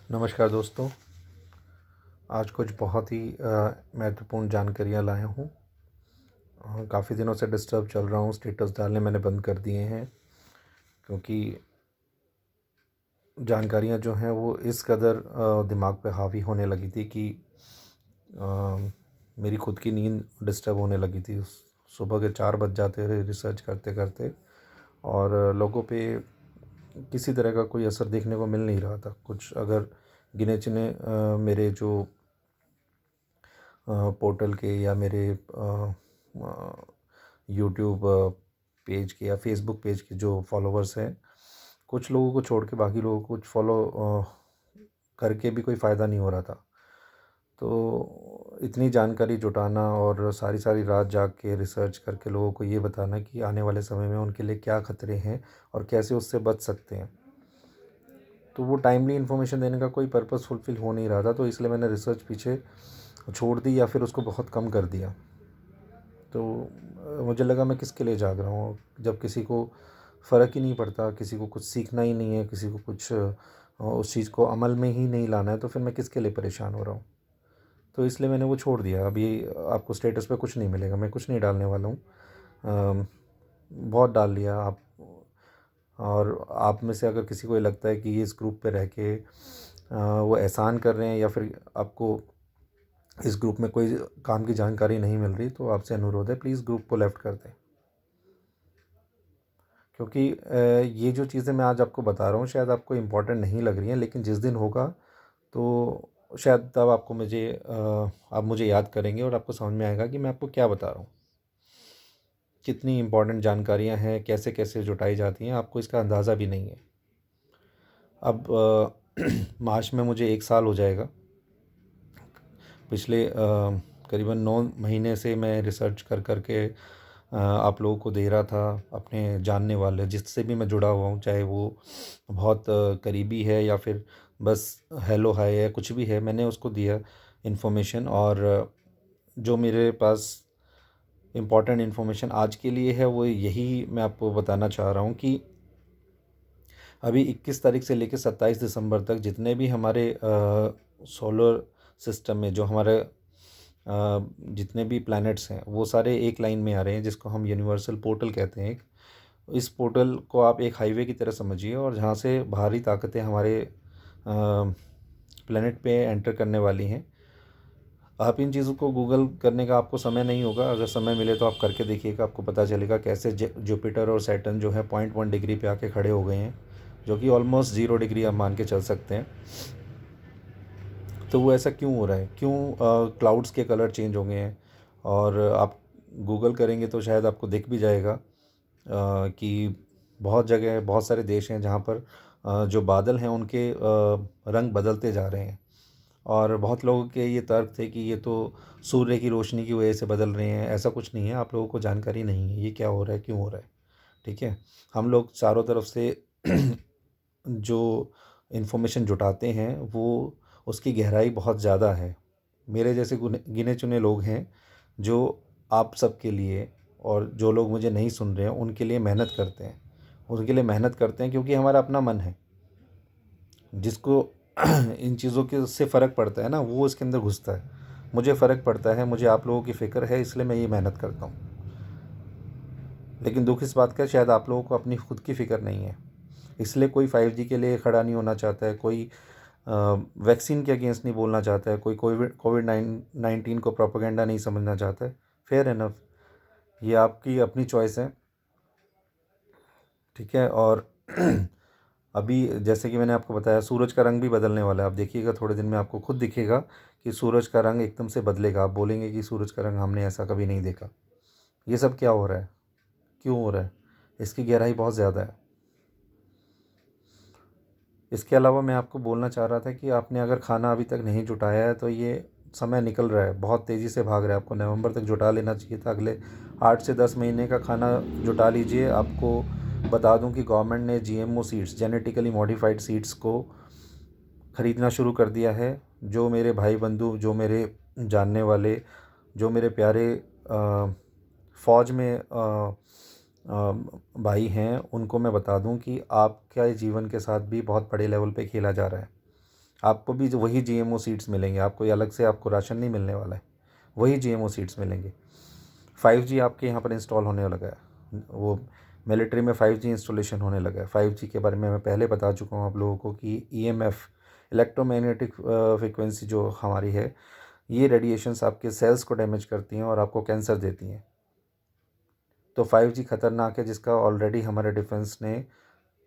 नमस्कार दोस्तों। आज कुछ बहुत ही महत्वपूर्ण जानकारियाँ लाया हूँ। काफ़ी दिनों से डिस्टर्ब चल रहा हूँ, स्टेटस डालने मैंने बंद कर दिए हैं क्योंकि जानकारियाँ जो हैं वो इस कदर दिमाग पे हावी होने लगी थी कि अ, मेरी खुद की नींद डिस्टर्ब होने लगी थी। सुबह के 4 बज जाते थे रिसर्च करते-करते और लोगों पे किसी तरह का कोई असर देखने को मिल नहीं रहा था। कुछ अगर गिने-चुने मेरे जो पोर्टल के या मेरे यूट्यूब पेज के या फेसबुक पेज के जो फॉलोवर्स हैं, कुछ लोगों को छोड़ के बाकी लोगों को कुछ फॉलो करके भी कोई फ़ायदा नहीं हो रहा था। तो इतनी जानकारी जुटाना और सारी सारी रात जाग के रिसर्च करके लोगों को ये बताना कि आने वाले समय में उनके लिए क्या खतरे हैं और कैसे उससे बच सकते हैं, तो वो टाइमली इन्फॉर्मेशन देने का कोई पर्पस फुलफ़िल हो नहीं रहा था। तो इसलिए मैंने रिसर्च पीछे छोड़ दी या फिर उसको बहुत कम कर दिया। तो मुझे लगा मैं किसके लिए जाग रहा हूँ, जब किसी को फ़र्क ही नहीं पड़ता, किसी को कुछ सीखना ही नहीं है, किसी को कुछ उस चीज़ को अमल में ही नहीं लाना है, तो फिर मैं किसके लिए परेशान हो रहा हूँ। तो इसलिए मैंने वो छोड़ दिया। अभी आपको स्टेटस पे कुछ नहीं मिलेगा, मैं कुछ नहीं डालने वाला हूँ। बहुत डाल लिया आप, और आप में से अगर किसी को ये लगता है कि ये इस ग्रुप पे रह के वो एहसान कर रहे हैं या फिर आपको इस ग्रुप में कोई काम की जानकारी नहीं मिल रही, तो आपसे अनुरोध है प्लीज़ ग्रुप को लेफ़्ट कर दें। क्योंकि ये जो चीज़ें मैं आज आपको बता रहा हूँ शायद आपको इम्पोर्टेंट नहीं लग रही हैं, लेकिन जिस दिन होगा तो शायद तब आपको आप मुझे याद करेंगे और आपको समझ में आएगा कि मैं आपको क्या बता रहा हूँ। कितनी इम्पोर्टेंट जानकारियाँ हैं, कैसे-कैसे जुटाई जाती हैं, आपको इसका अंदाज़ा भी नहीं है। अब मार्च में मुझे 1 साल हो जाएगा। पिछले करीबन 9 महीने से मैं रिसर्च कर के आप लोगों को दे रहा था, अपने जानने वाले जिससे भी मैं जुड़ा हुआ हूँ, चाहे वो बहुत करीबी है या फिर बस हेलो हाय है, कुछ भी है, मैंने उसको दिया इन्फॉर्मेशन। और जो मेरे पास इम्पोर्टेंट इन्फॉर्मेशन आज के लिए है वो यही मैं आपको बताना चाह रहा हूँ कि अभी 21 तारीख से लेकर 27 दिसंबर तक जितने भी हमारे सोलर सिस्टम में जो हमारे जितने भी प्लैनेट्स हैं वो सारे एक लाइन में आ रहे हैं, जिसको हम यूनिवर्सल पोर्टल कहते हैं। इस पोर्टल को आप एक हाईवे की तरह समझिए, और जहाँ से बाहरी ताकतें हमारे प्लैनेट पे एंटर करने वाली हैं। आप इन चीज़ों को गूगल करने का आपको समय नहीं होगा, अगर समय मिले तो आप करके देखिएगा, आपको पता चलेगा कैसे जुपिटर और सैटर्न जो है 0.1 डिग्री पे आके खड़े हो गए हैं, जो कि ऑलमोस्ट 0 डिग्री आप मान के चल सकते हैं। तो वो ऐसा क्यों हो रहा है, क्यों क्लाउड्स के कलर चेंज हो गए हैं। और आप गूगल करेंगे तो शायद आपको दिख भी जाएगा कि बहुत जगह बहुत सारे देश हैं जहाँ पर जो बादल हैं उनके रंग बदलते जा रहे हैं। और बहुत लोगों के ये तर्क थे कि ये तो सूर्य की रोशनी की वजह से बदल रहे हैं। ऐसा कुछ नहीं है, आप लोगों को जानकारी नहीं है ये क्या हो रहा है, क्यों हो रहा है। ठीक है, हम लोग चारों तरफ से जो इन्फॉर्मेशन जुटाते हैं वो उसकी गहराई बहुत ज़्यादा है। मेरे जैसे गिने चुने लोग हैं जो आप सबके लिए, और जो लोग मुझे नहीं सुन रहे हैं उनके लिए मेहनत करते हैं। उनके लिए मेहनत करते हैं क्योंकि हमारा अपना मन है, जिसको इन चीज़ों के उससे फ़र्क पड़ता है ना, वो इसके अंदर घुसता है। मुझे फ़र्क पड़ता है, मुझे आप लोगों की फ़िक्र है, इसलिए मैं ये मेहनत करता हूँ। लेकिन दुख इस बात का है, शायद आप लोगों को अपनी खुद की फ़िक्र नहीं है। इसलिए कोई 5G के लिए खड़ा नहीं होना चाहता है, कोई वैक्सीन के अगेंस्ट नहीं बोलना चाहता है, कोई कोविड 19 को प्रोपेगेंडा नहीं समझना चाहता है। फेयर इनफ, ये आपकी अपनी चॉइस है। ठीक है। और अभी जैसे कि मैंने आपको बताया, सूरज का रंग भी बदलने वाला है। आप देखिएगा थोड़े दिन में आपको खुद दिखेगा कि सूरज का रंग एकदम से बदलेगा। आप बोलेंगे कि सूरज का रंग हमने ऐसा कभी नहीं देखा। ये सब क्या हो रहा है, क्यों हो रहा है, इसकी गहराई बहुत ज़्यादा है। इसके अलावा मैं आपको बोलना चाह रहा था कि आपने अगर खाना अभी तक नहीं जुटाया है तो ये समय निकल रहा है, बहुत तेज़ी से भाग रहा है। आपको नवंबर तक जुटा लेना चाहिए था। अगले 8 से 10 महीने का खाना जुटा लीजिए। आपको बता दूं कि गवर्नमेंट ने GMO seeds, genetically modified seeds को ख़रीदना शुरू कर दिया है। जो मेरे भाई बंधु, जो मेरे जानने वाले, जो मेरे प्यारे फ़ौज में भाई हैं, उनको मैं बता दूं कि आपका जीवन के साथ भी बहुत बड़े लेवल पे खेला जा रहा है। आपको भी जो वही GMO सीड्स मिलेंगे, आपको ये अलग से आपको राशन नहीं मिलने वाला है, वही GMO सीड्स मिलेंगे। 5G आपके यहाँ पर इंस्टॉल होने लगा है, वो मिलिट्री में 5G इंस्टॉलेशन होने लगा है। 5G के बारे में मैं पहले बता चुका हूँ आप लोगों को कि EMF, इलेक्ट्रोमैग्नेटिक फ्रिक्वेंसी जो हमारी है, ये रेडिएशंस आपके सेल्स को डैमेज करती हैं और आपको कैंसर देती हैं। तो 5G ख़तरनाक है, जिसका ऑलरेडी हमारे डिफेंस ने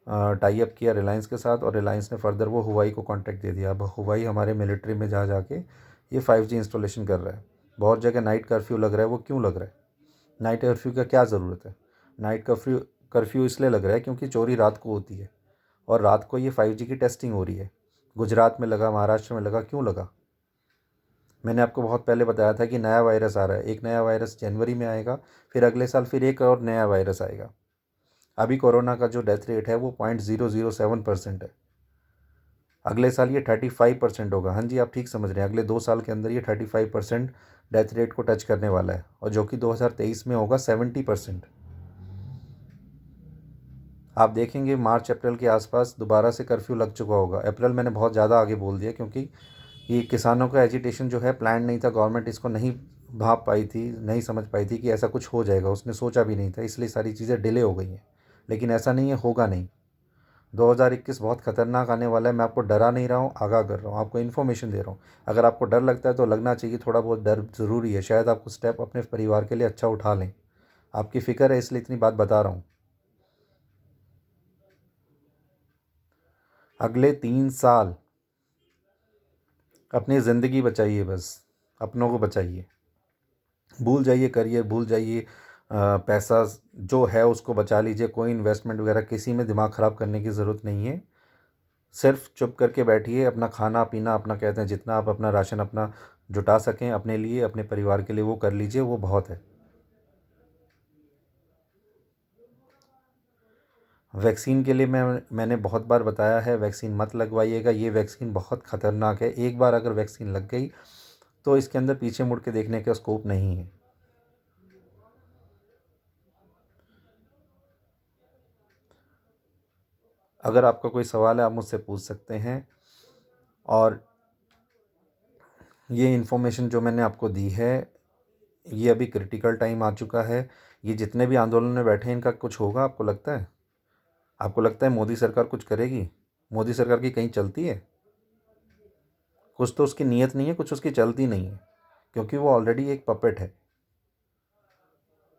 टाई अप किया रिलायंस के साथ, और रिलायंस ने फर्दर वो हुवाई को कॉन्टैक्ट दे दिया। अब हुवाई हमारे मिलिट्री में जा जाके ये 5G इंस्टॉलेशन कर रहा है। बहुत जगह नाइट कर्फ्यू लग रहा है, वो क्यों लग रहा है? नाइट कर्फ्यू का क्या ज़रूरत है? नाइट कर्फ्यू इसलिए लग रहा है क्योंकि चोरी रात को होती है, और रात को ये 5G की टेस्टिंग हो रही है। गुजरात में लगा, महाराष्ट्र में लगा, क्यों लगा? मैंने आपको बहुत पहले बताया था कि नया वायरस आ रहा है। एक नया वायरस जनवरी में आएगा, फिर अगले साल फिर एक और नया वायरस आएगा। अभी कोरोना का जो डेथ रेट है वो 0.007% है। अगले साल ये 35% होगा। हाँ जी, आप ठीक समझ रहे हैं, अगले 2 साल के अंदर ये 35% डेथ रेट को टच करने वाला है, और जो कि 2023 में होगा 70%। आप देखेंगे मार्च अप्रैल के आसपास दोबारा से कर्फ्यू लग चुका होगा। अप्रैल मैंने बहुत ज़्यादा आगे बोल दिया, क्योंकि ये किसानों का एजिटेशन जो है प्लान नहीं था। गवर्नमेंट इसको नहीं भाप पाई थी, नहीं समझ पाई थी कि ऐसा कुछ हो जाएगा, उसने सोचा भी नहीं था, इसलिए सारी चीज़ें डिले हो गई हैं। लेकिन ऐसा नहीं है, होगा नहीं। 2021 बहुत ख़तरनाक आने वाला है। मैं आपको डरा नहीं रहा हूँ, आगाह कर रहा हूँ, आपको इन्फॉर्मेशन दे रहा हूँ। अगर आपको डर लगता है तो लगना चाहिए, थोड़ा बहुत डर ज़रूरी है। शायद आपको स्टेप अपने परिवार के लिए अच्छा उठा लें। आपकी फ़िक्र है, इसलिए इतनी बात बता रहा हूँ। अगले 3 साल अपनी ज़िंदगी बचाइए, बस अपनों को बचाइए। भूल जाइए करियर, भूल जाइए पैसा जो है उसको बचा लीजिए। कोई इन्वेस्टमेंट वगैरह किसी में दिमाग ख़राब करने की ज़रूरत नहीं है। सिर्फ चुप करके बैठिए, अपना खाना पीना, अपना कहते हैं जितना आप अपना राशन अपना जुटा सकें अपने लिए, अपने परिवार के लिए, वो कर लीजिए, वो बहुत है। वैक्सीन के लिए मैंने बहुत बार बताया है, वैक्सीन मत लगवाइएगा। ये वैक्सीन बहुत ख़तरनाक है। एक बार अगर वैक्सीन लग गई तो इसके अंदर पीछे मुड़ के देखने का स्कोप नहीं है। अगर आपका कोई सवाल है आप मुझसे पूछ सकते हैं। और ये इन्फॉर्मेशन जो मैंने आपको दी है, ये अभी क्रिटिकल टाइम आ चुका है। ये जितने भी आंदोलन में बैठे हैं, इनका कुछ होगा? आपको लगता है? आपको लगता है मोदी सरकार कुछ करेगी? मोदी सरकार की कहीं चलती है? कुछ तो उसकी नीयत नहीं है, कुछ उसकी चलती नहीं है, क्योंकि वो ऑलरेडी एक पपेट है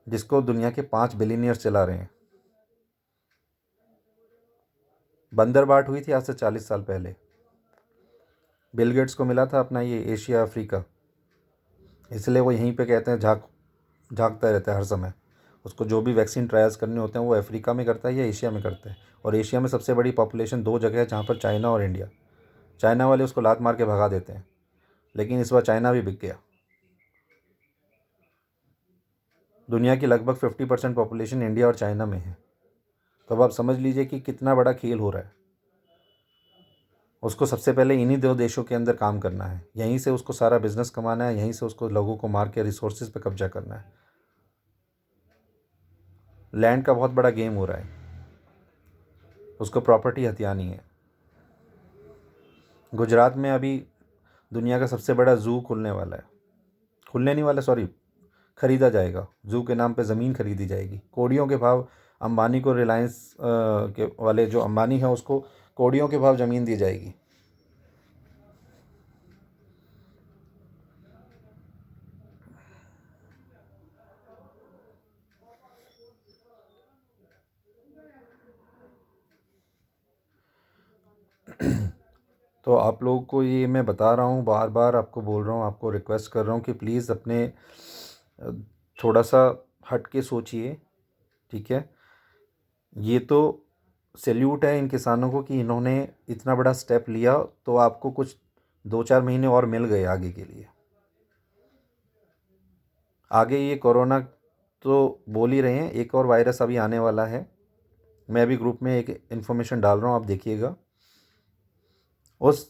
जिसको दुनिया के 5 बिलियनियर्स चला रहे हैं। बंदरबाट हुई थी आज से 40 साल पहले। बिल गेट्स को मिला था अपना ये एशिया अफ्रीका, इसलिए वो यहीं पे कहते हैं झांकता रहता है हर समय। उसको जो भी वैक्सीन ट्रायल्स करने होते हैं वो अफ्रीका में करता है या एशिया में करता है। और एशिया में सबसे बड़ी पॉपुलेशन 2 जगह है, जहाँ पर चाइना और इंडिया। चाइना वाले उसको लात मार के भगा देते हैं, लेकिन इस बार चाइना भी बिक गया। दुनिया की लगभग 50% पॉपुलेशन इंडिया और चाइना में है। तो अब आप समझ लीजिए कि कितना बड़ा खेल हो रहा है। उसको सबसे पहले इन्हीं 2 देशों के अंदर काम करना है, यहीं से उसको सारा बिजनेस कमाना है, यहीं से उसको लोगों को मार के रिसोर्सेज पे कब्जा करना है। लैंड का बहुत बड़ा गेम हो रहा है, उसको प्रॉपर्टी हथियानी है। गुजरात में अभी दुनिया का सबसे बड़ा ज़ू खुलने वाला है। खुलने नहीं वाला, सॉरी, ख़रीदा जाएगा। ज़ू के नाम पे ज़मीन खरीदी जाएगी। कौड़ियों के भाव अंबानी को, रिलायंस के वाले जो अंबानी है उसको कौड़ियों के भाव ज़मीन दी जाएगी। तो आप लोगों को ये मैं बता रहा हूँ, बार बार आपको बोल रहा हूँ, आपको रिक्वेस्ट कर रहा हूँ कि प्लीज़ अपने थोड़ा सा हट के सोचिए, ठीक है? ये तो सैल्यूट है इन किसानों को कि इन्होंने इतना बड़ा स्टेप लिया, तो आपको कुछ 2-4 महीने और मिल गए आगे के लिए। आगे ये कोरोना तो बोल ही रहे हैं, एक और वायरस अभी आने वाला है। मैं अभी ग्रुप में एक इन्फॉर्मेशन डाल रहा हूँ, आप देखिएगा। उस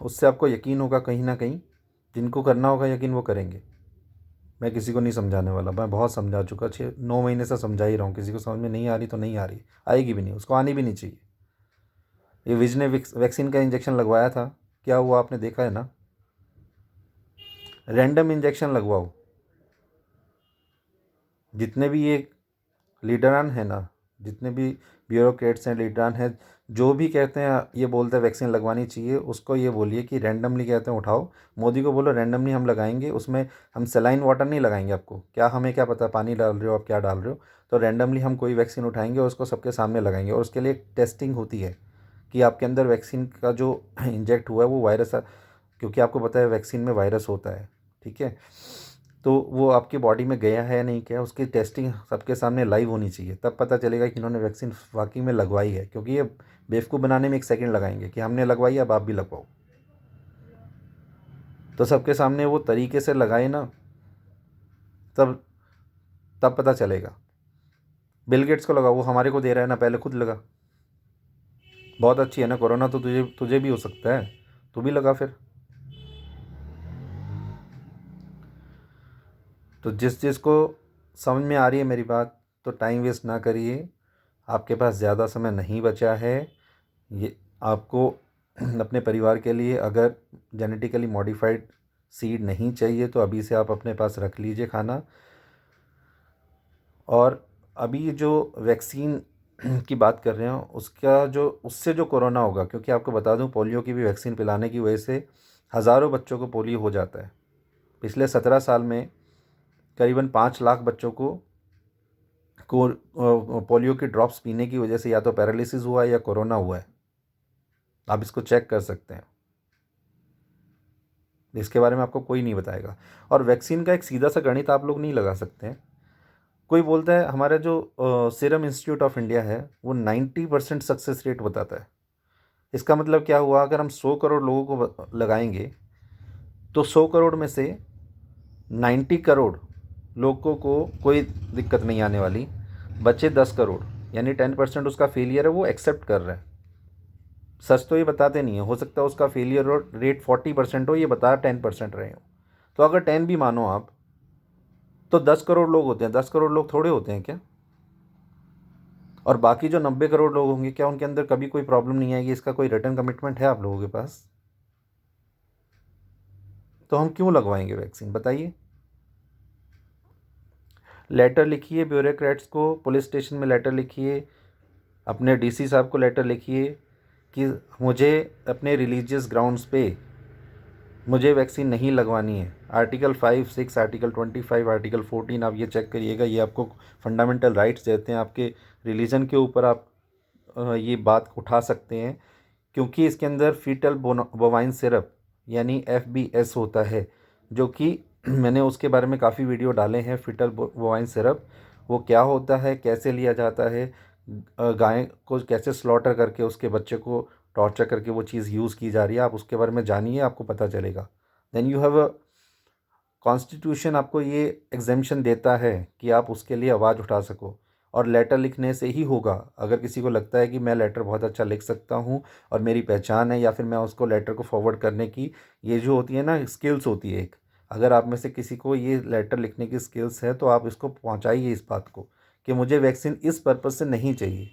उससे आपको यकीन होगा कहीं ना कहीं। जिनको करना होगा यकीन वो करेंगे। मैं किसी को नहीं समझाने वाला, मैं बहुत समझा चुका, 6-9 महीने से समझा ही रहा हूँ। किसी को समझ में नहीं आ रही तो नहीं आ रही, आएगी भी नहीं, उसको आनी भी नहीं चाहिए। ये विज ने वैक्सीन का इंजेक्शन लगवाया था, क्या हुआ आपने देखा है ना। रैंडम इंजेक्शन लगवाओ। जितने भी ये लीडरान है ना, जितने भी ब्यूरोक्रेट्स हैं, लीडरान हैं, जो भी कहते हैं ये बोलते हैं वैक्सीन लगवानी चाहिए, उसको ये बोलिए कि रैंडमली कहते हैं उठाओ। मोदी को बोलो रैंडमली हम लगाएंगे, उसमें हम सलाइन वाटर नहीं लगाएंगे। आपको क्या, हमें क्या पता पानी डाल रहे हो आप, क्या डाल रहे हो। तो रैंडमली हम कोई वैक्सीन उठाएंगे और उसको सबके सामने लगाएंगे, और उसके लिए एक टेस्टिंग होती है कि आपके अंदर वैक्सीन का जो इंजेक्ट हुआ है वो वायरस, क्योंकि आपको पता है वैक्सीन में वायरस होता है, ठीक है। तो वो आपकी बॉडी में गया है या नहीं गया, उसकी टेस्टिंग सबके सामने लाइव होनी चाहिए, तब पता चलेगा कि इन्होंने वैक्सीन वाकई में लगवाई है। क्योंकि ये बेवकूफ़ बनाने में 1 सेकंड लगाएंगे कि हमने लगवाई, अब आप भी लगवाओ। तो सबके सामने वो तरीके से लगाए ना, तब तब पता चलेगा। बिल गेट्स को लगा, वो हमारे को दे रहा है ना, पहले खुद लगा। बहुत अच्छी है ना कोरोना, तो तुझे तुझे भी हो सकता है, तू भी लगा फिर। तो जिस जिसको समझ में आ रही है मेरी बात, तो टाइम वेस्ट ना करिए। आपके पास ज़्यादा समय नहीं बचा है। ये आपको अपने परिवार के लिए अगर जेनेटिकली मॉडिफाइड सीड नहीं चाहिए तो अभी से आप अपने पास रख लीजिए खाना। और अभी जो वैक्सीन की बात कर रहे हैं, उसका जो उससे जो कोरोना होगा, क्योंकि आपको बता दूं पोलियो की भी वैक्सीन पिलाने की वजह से हज़ारों बच्चों को पोलियो हो जाता है। पिछले 17 साल में करीबन 5 लाख बच्चों को पोलियो की ड्रॉप्स पीने की वजह से या तो पैरालिसिस हुआ है या कोरोना हुआ है। आप इसको चेक कर सकते हैं, इसके बारे में आपको कोई नहीं बताएगा। और वैक्सीन का एक सीधा सा गणित आप लोग नहीं लगा सकते हैं। कोई बोलता है हमारा जो सीरम इंस्टीट्यूट ऑफ इंडिया है वो 90% सक्सेस रेट बताता है। इसका मतलब क्या हुआ, अगर हम 100 करोड़ लोगों को लगाएंगे तो 100 करोड़ में से 90 करोड़ लोगों को कोई दिक्कत नहीं आने वाली। बचे 10 करोड़, यानी 10% उसका फेलियर है, वो एक्सेप्ट कर रहा है। सच तो ये बताते नहीं है, हो सकता है उसका फेलियर रेट 40% हो, ये बता 10% रहे हो। तो अगर 10 भी मानो आप, तो 10 करोड़ लोग होते हैं, 10 करोड़ लोग थोड़े होते हैं क्या। और बाकी जो 90 करोड़ लोग होंगे, क्या उनके अंदर कभी कोई प्रॉब्लम नहीं आएगी, इसका कोई रिटर्न कमिटमेंट है आप लोगों के पास। तो हम क्यों लगवाएंगे वैक्सीन, बताइए। लेटर लिखिए ब्यूरोक्रेट्स को, पुलिस स्टेशन में लेटर लिखिए, अपने डीसी साहब को लेटर लिखिए कि मुझे अपने रिलीजियस ग्राउंड्स पे मुझे वैक्सीन नहीं लगवानी है। आर्टिकल 5, 6, आर्टिकल 25, आर्टिकल 14 आप ये चेक करिएगा, ये आपको फंडामेंटल राइट्स देते हैं। आपके रिलीजन के ऊपर आप ये बात उठा सकते हैं, क्योंकि इसके अंदर फीटल बोवाइन सिरप यानी FBS होता है, जो कि मैंने उसके बारे में काफ़ी वीडियो डाले हैं। फीटल बोवाइन सिरप वो क्या होता है, कैसे लिया जाता है, गाय को कैसे स्लॉटर करके उसके बच्चे को टॉर्चर करके वो चीज़ यूज़ की जा रही है, आप उसके बारे में जानिए, आपको पता चलेगा। Then you have a constitution आपको ये एग्जेम्पशन देता है कि आप उसके लिए आवाज़ उठा सको। और लेटर लिखने से ही होगा। अगर किसी को लगता है कि मैं लेटर बहुत अच्छा लिख सकता हूँ और मेरी पहचान है, या फिर मैं उसको लेटर को फॉरवर्ड करने की ये जो होती है ना स्किल्स होती है एक, अगर आप में से किसी को ये लेटर लिखने की स्किल्स है तो आप इसको पहुँचाइए इस बात को कि मुझे वैक्सीन इस पर्पज़ से नहीं चाहिए,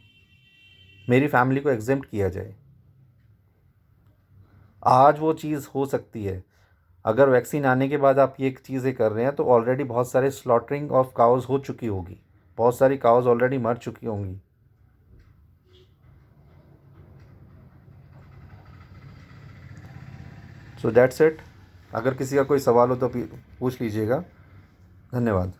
मेरी फैमिली को एग्जेम्प्ट किया जाए। आज वो चीज़ हो सकती है। अगर वैक्सीन आने के बाद आप ये चीज़ें कर रहे हैं तो ऑलरेडी बहुत सारे स्लॉटरिंग ऑफ काउज हो चुकी होगी, बहुत सारी काउज ऑलरेडी मर चुकी होंगी। So that's it. अगर किसी का कोई सवाल हो तो पूछ लीजिएगा। धन्यवाद।